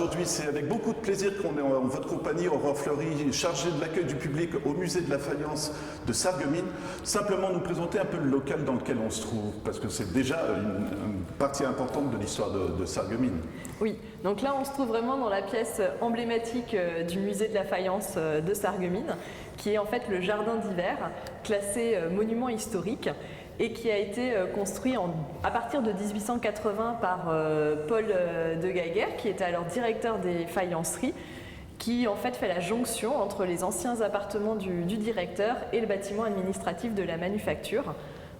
aujourd'hui, c'est avec beaucoup de plaisir qu'on est en votre compagnie, Aurore Fleury, chargée de l'accueil du public au musée de la faïence de Sarreguemines. Simplement nous présenter un peu le local dans lequel on se trouve, parce que c'est déjà une partie importante de l'histoire de Sarreguemines. Oui, donc là on se trouve vraiment dans la pièce emblématique du musée de la faïence de Sarreguemines, qui est en fait le jardin d'hiver, classé monument historique, et qui a été construit à partir de 1880 par Paul de Gaguerre, qui était alors directeur des faïenceries, qui en fait la jonction entre les anciens appartements du directeur et le bâtiment administratif de la manufacture.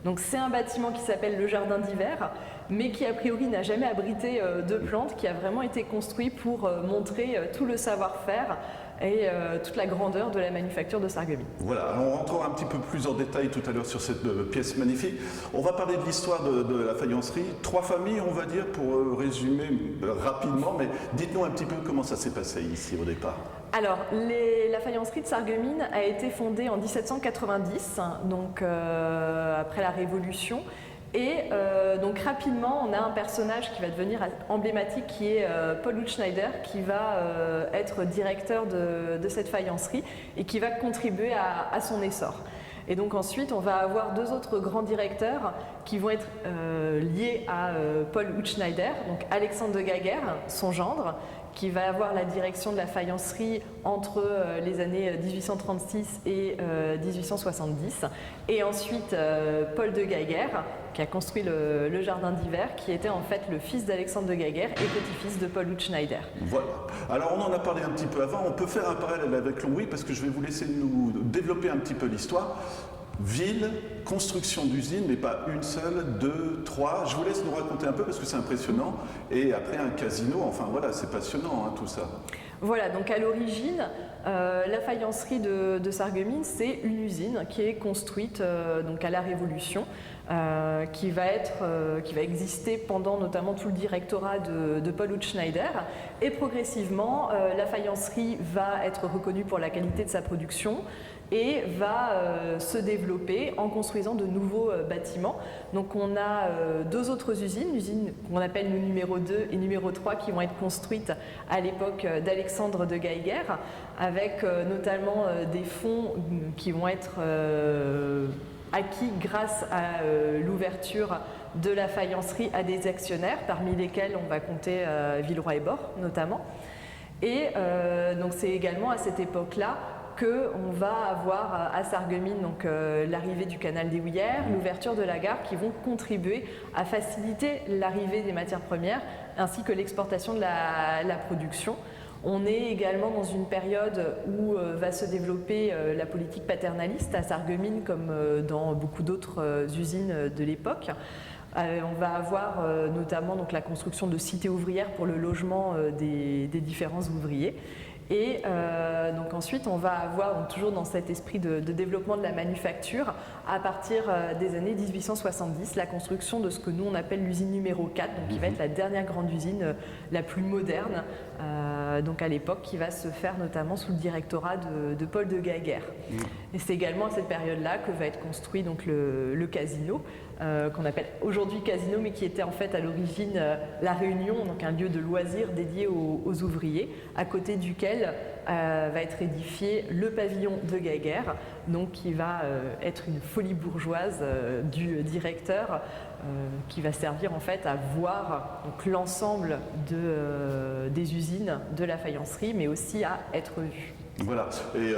Donc c'est un bâtiment qui s'appelle le jardin d'hiver, mais qui a priori n'a jamais abrité de plantes, qui a vraiment été construit pour montrer tout le savoir-faire et toute la grandeur de la manufacture de Sarreguemines. Voilà, alors on rentrera un petit peu plus en détail tout à l'heure sur cette pièce magnifique. On va parler de l'histoire de la faïencerie. 3 familles, on va dire, pour résumer rapidement, mais dites-nous un petit peu comment ça s'est passé ici au départ. Alors, la faïencerie de Sarreguemines a été fondée en 1790, donc après la Révolution. Et donc rapidement, on a un personnage qui va devenir emblématique, qui est Paul Hutschneider, qui va être directeur de cette faïencerie et qui va contribuer à son essor. Et donc ensuite, on va avoir 2 autres grands directeurs qui vont être liés à Paul Hutschneider, donc Alexandre de Gaguerre, son gendre, qui va avoir la direction de la faïencerie entre les années 1836 et 1870. Et ensuite, Paul de Gaguerre, qui a construit le jardin d'hiver, qui était en fait le fils d'Alexandre de Gaguerre et petit-fils de Paul Hutschneider. Voilà. Alors on en a parlé un petit peu avant, on peut faire un parallèle avec Longwy parce que je vais vous laisser nous développer un petit peu l'histoire. Ville, construction d'usines, mais pas une seule, 2, 3. Je vous laisse nous raconter un peu parce que c'est impressionnant. Et après un casino, enfin voilà, c'est passionnant hein, tout ça. Voilà, donc à l'origine, la faïencerie de Sarreguemines, c'est une usine qui est construite donc à la Révolution, qui va exister pendant notamment tout le directorat de Paul Hutschneider. Et progressivement, la faïencerie va être reconnue pour la qualité de sa production et va se développer en construisant de nouveaux bâtiments. Donc on a 2 autres usines, l'usine qu'on appelle le numéro 2 et numéro 3, qui vont être construites à l'époque d'Alexandre de Gaguerre, avec notamment des fonds qui vont être acquis grâce à l'ouverture de la faïencerie à des actionnaires, parmi lesquels on va compter Villeroy et Bord notamment. Et donc c'est également à cette époque-là qu'on va avoir à Sarreguemines donc l'arrivée du canal des Houillères, l'ouverture de la gare, qui vont contribuer à faciliter l'arrivée des matières premières ainsi que l'exportation de la production. On est également dans une période où va se développer la politique paternaliste à Sarreguemines comme dans beaucoup d'autres usines de l'époque. On va avoir notamment donc, la construction de cités ouvrières pour le logement des différents ouvriers. Et donc ensuite, on va avoir, donc toujours dans cet esprit de développement de la manufacture, à partir des années 1870, la construction de ce que nous on appelle l'usine numéro 4, donc qui va être la dernière grande usine la plus moderne, donc à l'époque, qui va se faire notamment sous le directorat de Paul de Gaguerre. Et c'est également à cette période-là que va être construit donc le casino, qu'on appelle aujourd'hui casino, mais qui était en fait à l'origine la Réunion, donc un lieu de loisirs dédié aux ouvriers, à côté duquel va être édifié le pavillon de Gaguerre, donc qui va être une folie bourgeoise du directeur, qui va servir en fait à voir l'ensemble des usines de la faïencerie, mais aussi à être vu. Voilà, et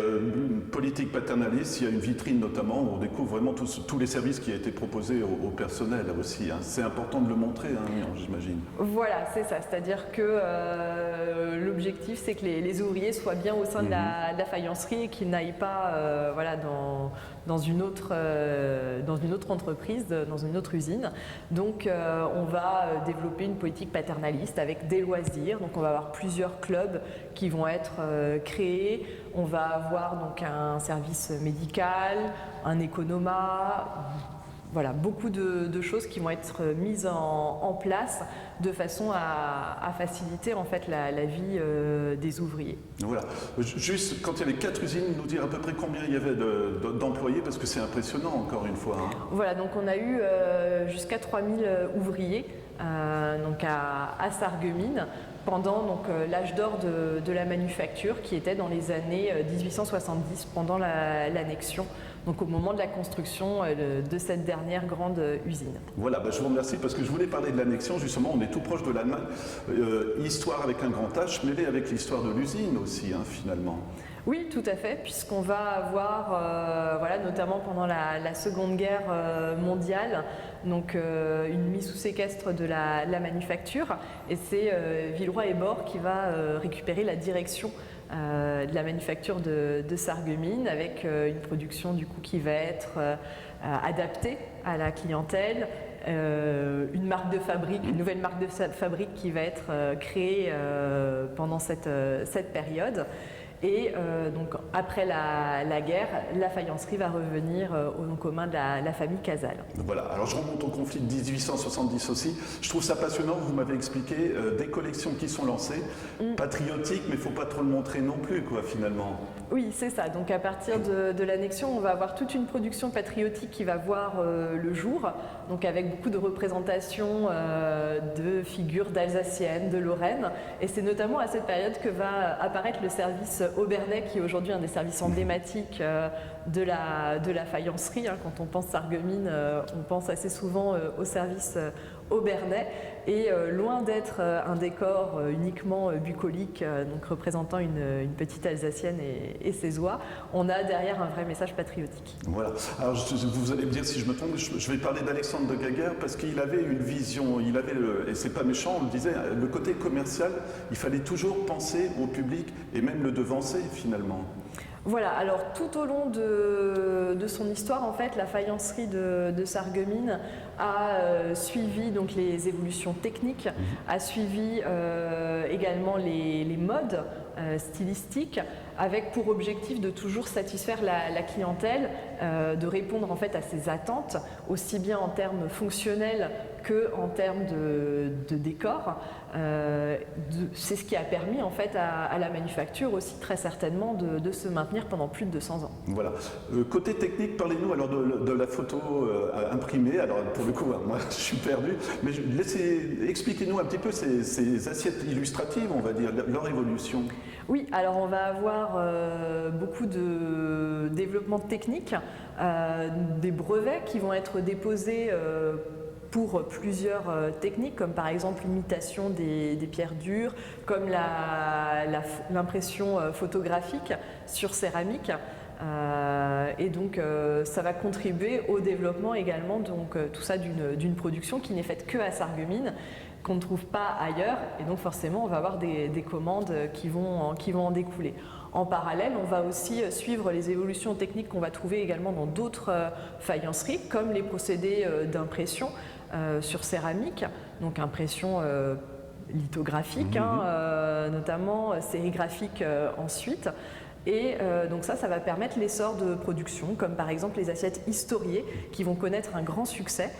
politique paternaliste, il y a une vitrine notamment où on découvre vraiment tous les services qui ont été proposés au personnel aussi. Hein. C'est important de le montrer, hein, j'imagine. Voilà, c'est ça, c'est-à-dire que l'objectif c'est que les ouvriers soient bien au sein de la faïencerie et qu'ils n'aillent pas voilà, dans une autre entreprise, dans une autre usine. Donc on va développer une politique paternaliste avec des loisirs, donc on va avoir plusieurs clubs qui vont être créés. On va avoir donc un service médical, un économat, voilà, beaucoup de choses qui vont être mises en place de façon à faciliter en fait la vie des ouvriers. Voilà. Juste, quand il y avait 4 usines, nous dire à peu près combien il y avait d'employés, parce que c'est impressionnant encore une fois. Hein. Voilà, donc on a eu jusqu'à 3000 ouvriers donc à Sarreguemines. pendant donc l'âge d'or de la manufacture qui était dans les années 1870 pendant l'annexion, donc au moment de la construction de cette dernière grande usine. Voilà, je vous remercie parce que je voulais parler de l'annexion, justement, on est tout proche de l'Allemagne. Histoire avec un grand H, mêlée avec l'histoire de l'usine aussi, finalement. Oui, tout à fait, puisqu'on va avoir, voilà, notamment pendant la Seconde Guerre mondiale, donc une mise sous séquestre de la manufacture, et c'est Villeroy et Bohr qui va récupérer la direction de la manufacture de Sarreguemines, avec une production du coup qui va être adaptée à la clientèle, une marque de fabrique, une nouvelle marque de fabrique qui va être créée pendant cette période. Et donc après la guerre, la faïencerie va revenir aux communs de la famille Casal. Voilà, alors je remonte au conflit de 1870 aussi. Je trouve ça passionnant, vous m'avez expliqué des collections qui sont lancées, patriotiques, mais il ne faut pas trop le montrer non plus, quoi, finalement. Oui, c'est ça. Donc à partir de l'annexion, on va avoir toute une production patriotique qui va voir le jour, donc avec beaucoup de représentations de figures d'Alsaciennes, de Lorraine. Et c'est notamment à cette période que va apparaître le service Aubernais, qui est aujourd'hui un des services emblématiques de la faïencerie. Quand on pense Sarreguemines, on pense assez souvent au service Aubernais. Et loin d'être un décor uniquement bucolique, donc représentant une petite Alsacienne et ses oies, on a derrière un vrai message patriotique. Voilà. Alors vous allez me dire si je me trompe, je vais parler d'Alexandre de Gaguerre parce qu'il avait une vision, et c'est pas méchant, on le disait, le côté commercial, il fallait toujours penser au public et même le devancer finalement. Voilà, alors tout au long de son histoire, en fait, la faïencerie de Sarreguemines a suivi donc les évolutions techniques, a suivi également les modes stylistiques, avec pour objectif de toujours satisfaire la clientèle, de répondre en fait à ses attentes, aussi bien en termes fonctionnels que en termes de décor. C'est ce qui a permis en fait à la manufacture aussi très certainement de se maintenir pendant plus de 200 ans. Voilà. Côté technique, parlez-nous alors de la photo imprimée. Alors pour le coup, moi je suis perdu, mais expliquez-nous un petit peu ces assiettes illustratives, on va dire, leur évolution. Oui, alors on va avoir beaucoup de développement technique, des brevets qui vont être déposés pour plusieurs techniques, comme par exemple l'imitation des pierres dures, comme l'impression photographique sur céramique. Et donc ça va contribuer au développement également, donc tout ça d'une production qui n'est faite que à Sarreguemines, qu'on ne trouve pas ailleurs, et donc forcément on va avoir des commandes qui vont en découler. En parallèle, on va aussi suivre les évolutions techniques qu'on va trouver également dans d'autres faïenceries, comme les procédés d'impression sur céramique, donc impression lithographique, notamment sérigraphique ensuite. Et donc ça va permettre l'essor de productions, comme par exemple les assiettes historiées, qui vont connaître un grand succès,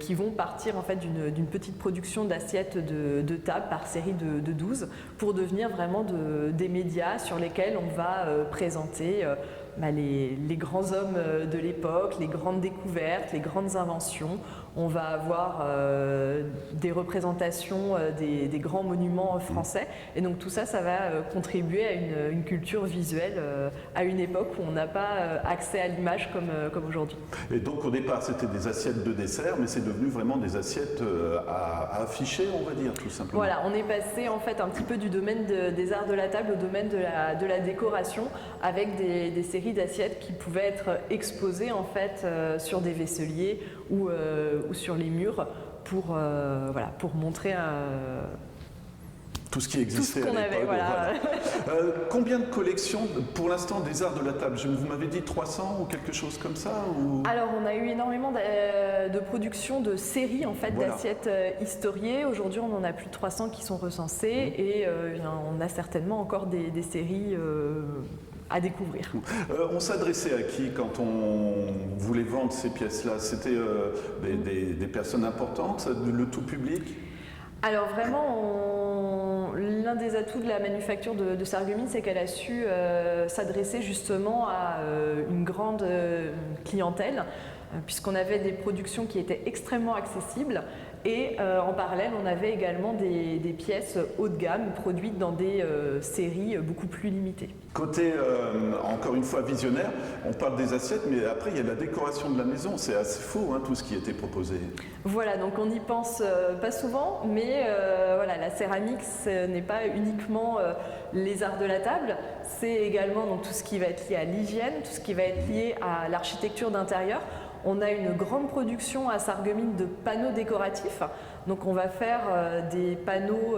qui vont partir en fait d'une petite production d'assiettes de table par série de 12, pour devenir vraiment des médias sur lesquels on va présenter les grands hommes de l'époque, les grandes découvertes, les grandes inventions. On va avoir des représentations des grands monuments français. Et donc tout ça va contribuer à une culture visuelle à une époque où on n'a pas accès à l'image comme aujourd'hui. Et donc au départ c'était des assiettes de dessert, mais c'est devenu vraiment des assiettes à afficher, on va dire, tout simplement. Voilà, on est passé en fait un petit peu du domaine des arts de la table au domaine de la décoration, avec des séries d'assiettes qui pouvaient être exposées en fait sur des vaisseliers ou sur les murs pour montrer tout ce qui existait tout ce qu'on à l'époque. avait, voilà. Combien de collections pour l'instant des arts de la table? Vous m'avez dit 300 ou quelque chose comme ça ou... Alors on a eu énormément de productions de séries en fait, d'assiettes historiées. Aujourd'hui on en a plus de 300 qui sont recensées et on a certainement encore des séries à découvrir. On s'adressait à qui quand on voulait vendre ces pièces-là? C'était des personnes importantes, le tout public? Alors vraiment, l'un des atouts de la manufacture de Sarreguemines, c'est qu'elle a su s'adresser justement à une grande clientèle. puisqu'on avait des productions qui étaient extrêmement accessibles. Et en parallèle, on avait également des pièces haut de gamme produites dans des séries beaucoup plus limitées. Côté, encore une fois, visionnaire, on parle des assiettes, mais après, il y a la décoration de la maison. C'est assez fou, hein, tout ce qui était proposé. Voilà, donc on n'y pense pas souvent, mais voilà, la céramique, ce n'est pas uniquement les arts de la table, c'est également donc, tout ce qui va être lié à l'hygiène, tout ce qui va être lié à l'architecture d'intérieur. On a une grande production à Sarreguemines de panneaux décoratifs. Donc on va faire des panneaux,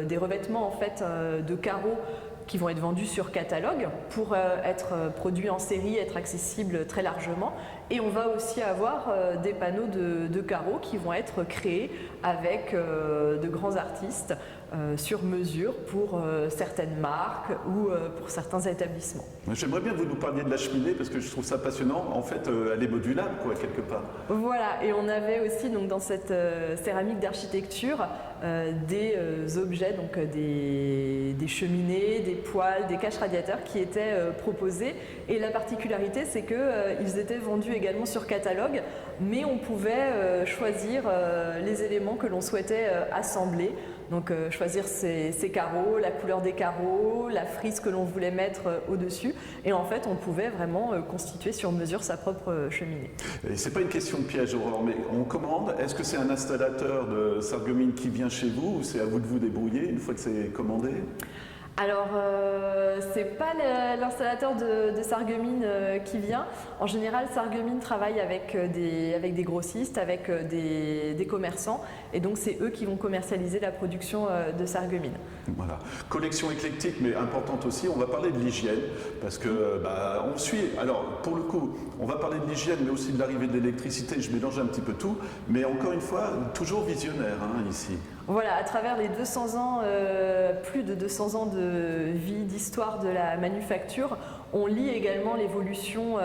des revêtements en fait de carreaux qui vont être vendus sur catalogue pour être produits en série, être accessibles très largement. Et on va aussi avoir des panneaux de carreaux qui vont être créés avec de grands artistes sur mesure pour certaines marques ou pour certains établissements. J'aimerais bien que vous nous parliez de la cheminée parce que je trouve ça passionnant. En fait, elle est modulable, quoi, quelque part. Voilà, et on avait aussi donc, dans cette céramique d'architecture des objets, donc des cheminées, des poêles, des caches radiateurs qui étaient proposés. Et la particularité, c'est qu'ils étaient vendus également sur catalogue, mais on pouvait choisir les éléments que l'on souhaitait assembler. Donc choisir ses carreaux, la couleur des carreaux, la frise que l'on voulait mettre au-dessus. Et en fait, on pouvait vraiment constituer sur mesure sa propre cheminée. Et c'est pas une question de piège, Aurore, mais on commande. Est-ce que c'est un installateur de Sarreguemines qui vient chez vous ou c'est à vous de vous débrouiller une fois que c'est commandé ? Alors, c'est pas l'installateur de Sarreguemines qui vient. En général, Sarreguemines travaille avec des grossistes, avec des commerçants, et donc c'est eux qui vont commercialiser la production de Sarreguemines. Voilà. Collection éclectique, mais importante aussi. On va parler de l'hygiène, parce que on suit. Alors, pour le coup, on va parler de l'hygiène, mais aussi de l'arrivée de l'électricité. Je mélange un petit peu tout, mais encore une fois, toujours visionnaire ici. Voilà, à travers les 200 ans, plus de 200 ans de vie, d'histoire de la manufacture, on lit également l'évolution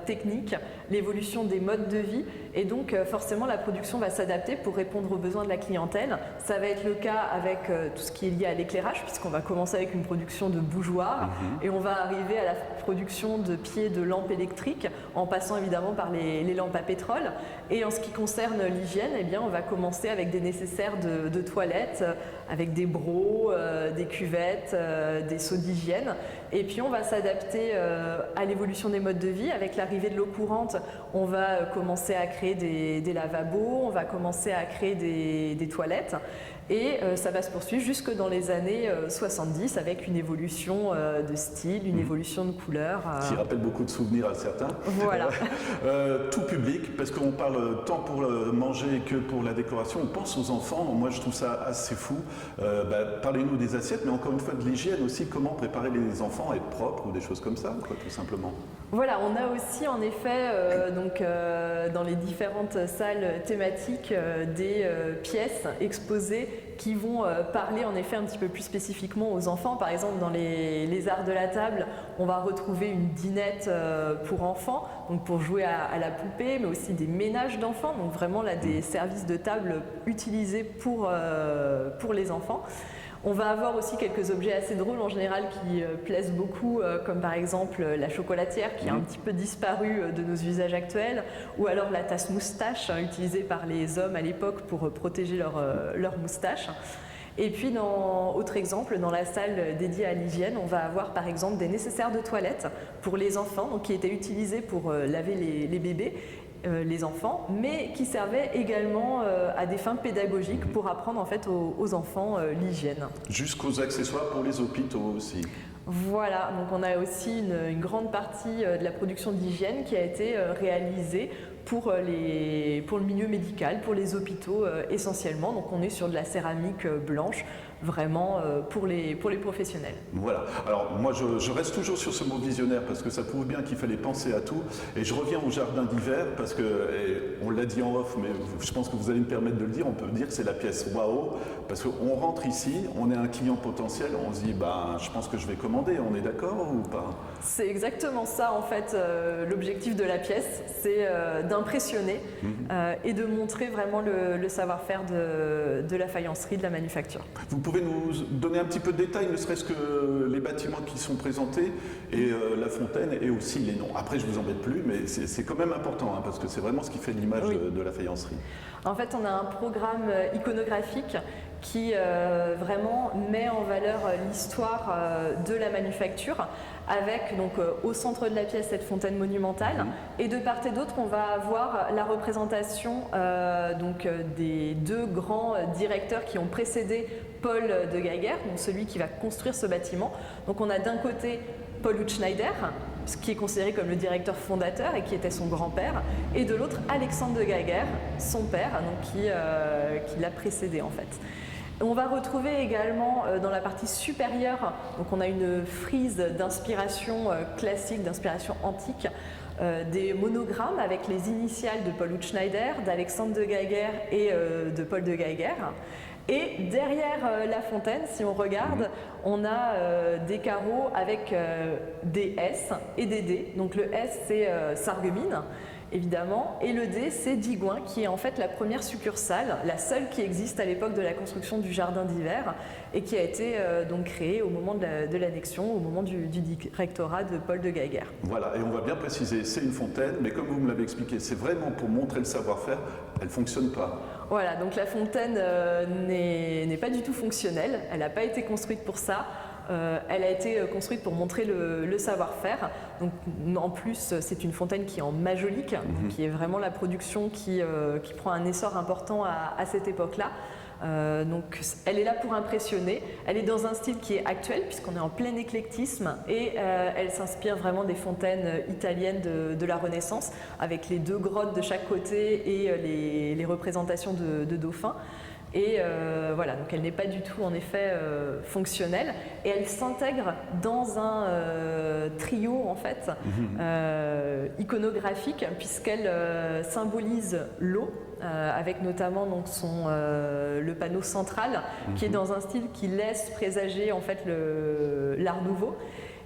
technique, l'évolution des modes de vie, et donc forcément la production va s'adapter pour répondre aux besoins de la clientèle. Ça va être le cas avec tout ce qui est lié à l'éclairage, puisqu'on va commencer avec une production de bougeoirs, et on va arriver à la production de pieds de lampes électriques, en passant évidemment par les lampes à pétrole. Et en ce qui concerne l'hygiène, eh bien, on va commencer avec des nécessaires de toilettes, avec des brocs, des cuvettes, des seaux d'hygiène. Et puis on va s'adapter à l'évolution des modes de vie. Avec l'arrivée de l'eau courante, on va commencer à créer des lavabos, on va commencer à créer des toilettes. Et ça va se poursuivre jusque dans les années 70 avec une évolution de style, une évolution de couleur. Qui rappelle beaucoup de souvenirs à certains. Voilà. Tout public, parce qu'on parle tant pour manger que pour la décoration, on pense aux enfants. Moi, je trouve ça assez fou. Parlez-nous des assiettes, mais encore une fois de l'hygiène aussi. Comment préparer les enfants à être propres ou des choses comme ça, quoi, tout simplement. Voilà, on a aussi en effet dans les différentes salles thématiques des pièces exposées qui vont parler en effet un petit peu plus spécifiquement aux enfants. Par exemple, dans les arts de la table, on va retrouver une dinette pour enfants, donc pour jouer à la poupée, mais aussi des ménages d'enfants, donc vraiment là des services de table utilisés pour les enfants. On va avoir aussi quelques objets assez drôles en général qui plaisent beaucoup, comme par exemple la chocolatière qui a un petit peu disparu de nos usages actuels, ou alors la tasse moustache utilisée par les hommes à l'époque pour protéger leur moustache. Et puis, autre exemple, dans la salle dédiée à l'hygiène, on va avoir par exemple des nécessaires de toilette pour les enfants, donc qui étaient utilisés pour laver les bébés. Les enfants, mais qui servaient également à des fins pédagogiques pour apprendre en fait aux enfants l'hygiène. Jusqu'aux accessoires pour les hôpitaux aussi. Voilà, donc on a aussi une grande partie de la production d'hygiène qui a été réalisée pour le milieu médical, pour les hôpitaux essentiellement. Donc on est sur de la céramique blanche, vraiment pour les professionnels. Voilà. Alors moi je reste toujours sur ce mot visionnaire parce que ça prouve bien qu'il fallait penser à tout. Et je reviens au jardin d'hiver parce que, on l'a dit en off, mais je pense que vous allez me permettre de le dire, on peut dire que c'est la pièce waouh, parce qu'on rentre ici, on est un client potentiel, on se dit je pense que je vais commander, on est d'accord ou pas? C'est exactement ça en fait, l'objectif de la pièce, c'est d'impressionner et de montrer vraiment le savoir-faire de la faïencerie, de la manufacture. Vous pouvez nous donner un petit peu de détails, ne serait-ce que les bâtiments qui sont présentés et la fontaine et aussi les noms. Après, je vous embête plus, mais c'est quand même important hein, parce que c'est vraiment ce qui fait l'image de la faïencerie. En fait, on a un programme iconographique qui vraiment met en valeur l'histoire de la manufacture avec donc au centre de la pièce cette fontaine monumentale et de part et d'autre on va avoir la représentation donc des deux grands directeurs qui ont précédé Paul de Geiger, donc celui qui va construire ce bâtiment. Donc on a d'un côté Paul Hutschneider, ce qui est considéré comme le directeur fondateur et qui était son grand-père, et de l'autre Alexandre de Geiger, son père, donc qui l'a précédé en fait. On va retrouver également dans la partie supérieure, donc on a une frise d'inspiration classique, d'inspiration antique, des monogrammes avec les initiales de Paul Hutschneider, d'Alexandre de Geiger et de Paul de Geiger. Et derrière la fontaine, si on regarde, on a des carreaux avec des S et des D. Donc le S c'est Sarreguemines, évidemment, et le D c'est Digoin, qui est en fait la première succursale, la seule qui existe à l'époque de la construction du jardin d'hiver et qui a été donc créée au moment de l'annexion, au moment du directorat de Paul de Geiger. Voilà, et on va bien préciser, c'est une fontaine, mais comme vous me l'avez expliqué, c'est vraiment pour montrer le savoir-faire, elle ne fonctionne pas. Voilà, donc la fontaine n'est pas du tout fonctionnelle, elle n'a pas été construite pour ça. Elle a été construite pour montrer le savoir-faire. Donc, en plus, c'est une fontaine qui est en majolique, qui est vraiment la production qui prend un essor important à cette époque-là. Donc, elle est là pour impressionner. Elle est dans un style qui est actuel, puisqu'on est en plein éclectisme, et elle s'inspire vraiment des fontaines italiennes de la Renaissance, avec les deux grottes de chaque côté et les représentations de dauphins. Et voilà, donc elle n'est pas du tout en effet fonctionnelle et elle s'intègre dans un trio en fait iconographique puisqu'elle symbolise l'eau avec notamment donc le panneau central qui est dans un style qui laisse présager en fait l'art nouveau.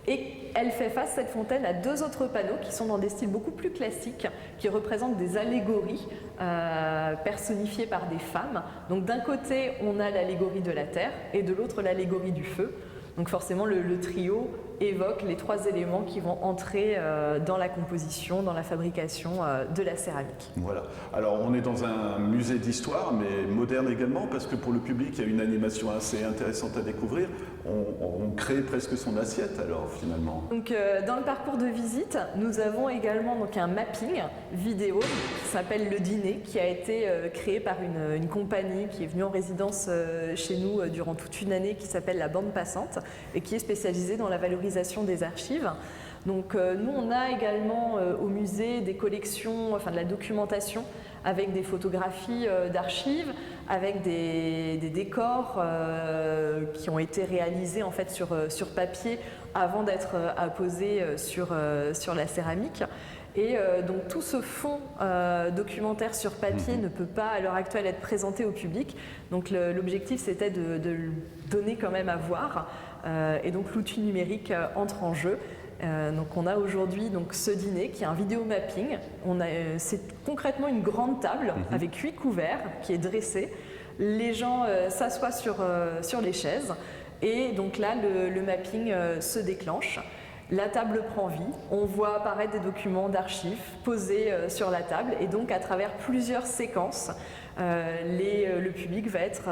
Et elle fait face, cette fontaine, à deux autres panneaux qui sont dans des styles beaucoup plus classiques, qui représentent des allégories personnifiées par des femmes. Donc d'un côté, on a l'allégorie de la terre et de l'autre, l'allégorie du feu. Donc forcément, le trio évoque les trois éléments qui vont entrer dans la composition, dans la fabrication de la céramique. Voilà. Alors on est dans un musée d'histoire, mais moderne également, parce que pour le public, il y a une animation assez intéressante à découvrir. On crée presque son assiette, alors finalement. Donc dans le parcours de visite, nous avons également donc, un mapping vidéo qui s'appelle Le Dîner, qui a été créé par une compagnie qui est venue en résidence chez nous durant toute une année, qui s'appelle la Bande Passante, et qui est spécialisée dans la valorisation des archives. Donc nous on a également au musée des collections, enfin de la documentation avec des photographies d'archives, avec des décors qui ont été réalisés en fait sur papier avant d'être apposés sur la céramique. Et donc tout ce fond documentaire sur papier ne peut pas à l'heure actuelle être présenté au public. Donc l'objectif c'était de le donner quand même à voir. Et donc l'outil numérique entre en jeu. Donc on a aujourd'hui donc ce dîner qui est un vidéo mapping. C'est concrètement une grande table avec 8 couverts qui est dressée. Les gens s'assoient sur les chaises et donc là le mapping se déclenche. La table prend vie, on voit apparaître des documents d'archives posés sur la table et donc à travers plusieurs séquences, le public va être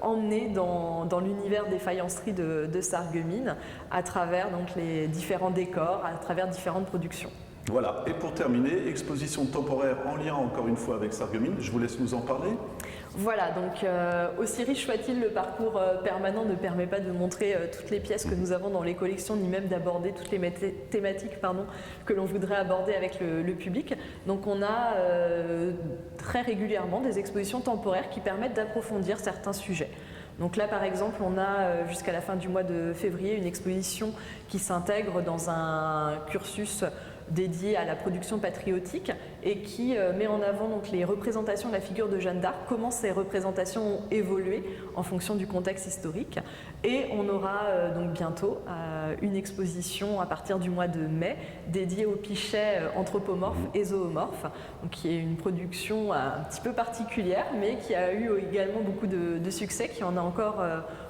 emmené dans l'univers des faïenceries de Sarreguemines à travers donc, les différents décors, à travers différentes productions. Voilà, et pour terminer, exposition temporaire en lien encore une fois avec Sarreguemines, je vous laisse nous en parler. Voilà, donc aussi riche soit-il, le parcours permanent ne permet pas de montrer toutes les pièces que nous avons dans les collections, ni même d'aborder toutes les thématiques que l'on voudrait aborder avec le public. Donc on a très régulièrement des expositions temporaires qui permettent d'approfondir certains sujets. Donc là, par exemple, on a jusqu'à la fin du mois de février une exposition qui s'intègre dans un cursus dédié à la production patriotique et qui met en avant donc les représentations de la figure de Jeanne d'Arc, comment ces représentations ont évolué en fonction du contexte historique. Et on aura donc bientôt une exposition à partir du mois de mai dédiée aux pichets anthropomorphes et zoomorphes, donc qui est une production un petit peu particulière mais qui a eu également beaucoup de succès, qui en a encore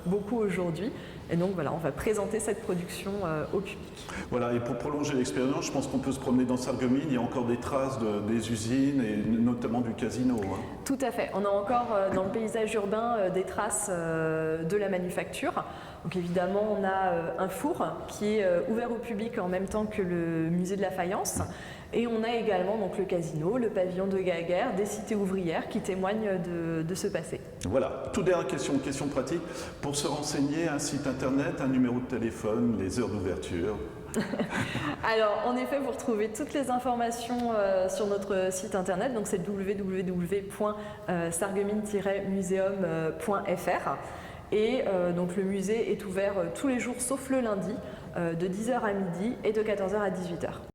beaucoup aujourd'hui. Et donc voilà, on va présenter cette production au public. Voilà, et pour prolonger l'expérience, je pense qu'on peut se promener dans Sarreguemines, il y a encore des traces des usines et notamment du casino. Hein. Tout à fait, on a encore dans le paysage urbain des traces de la manufacture. Donc évidemment, on a un four qui est ouvert au public en même temps que le musée de la faïence. Et on a également donc, le casino, le pavillon de Gaguerre, des cités ouvrières qui témoignent de ce passé. Voilà, toute dernière question pratique. Pour se renseigner, un site internet, un numéro de téléphone, les heures d'ouverture. Alors, en effet, vous retrouvez toutes les informations sur notre site internet, donc c'est www.sarreguemines-museum.fr. Et donc le musée est ouvert tous les jours sauf le lundi, de 10h à midi et de 14h à 18h.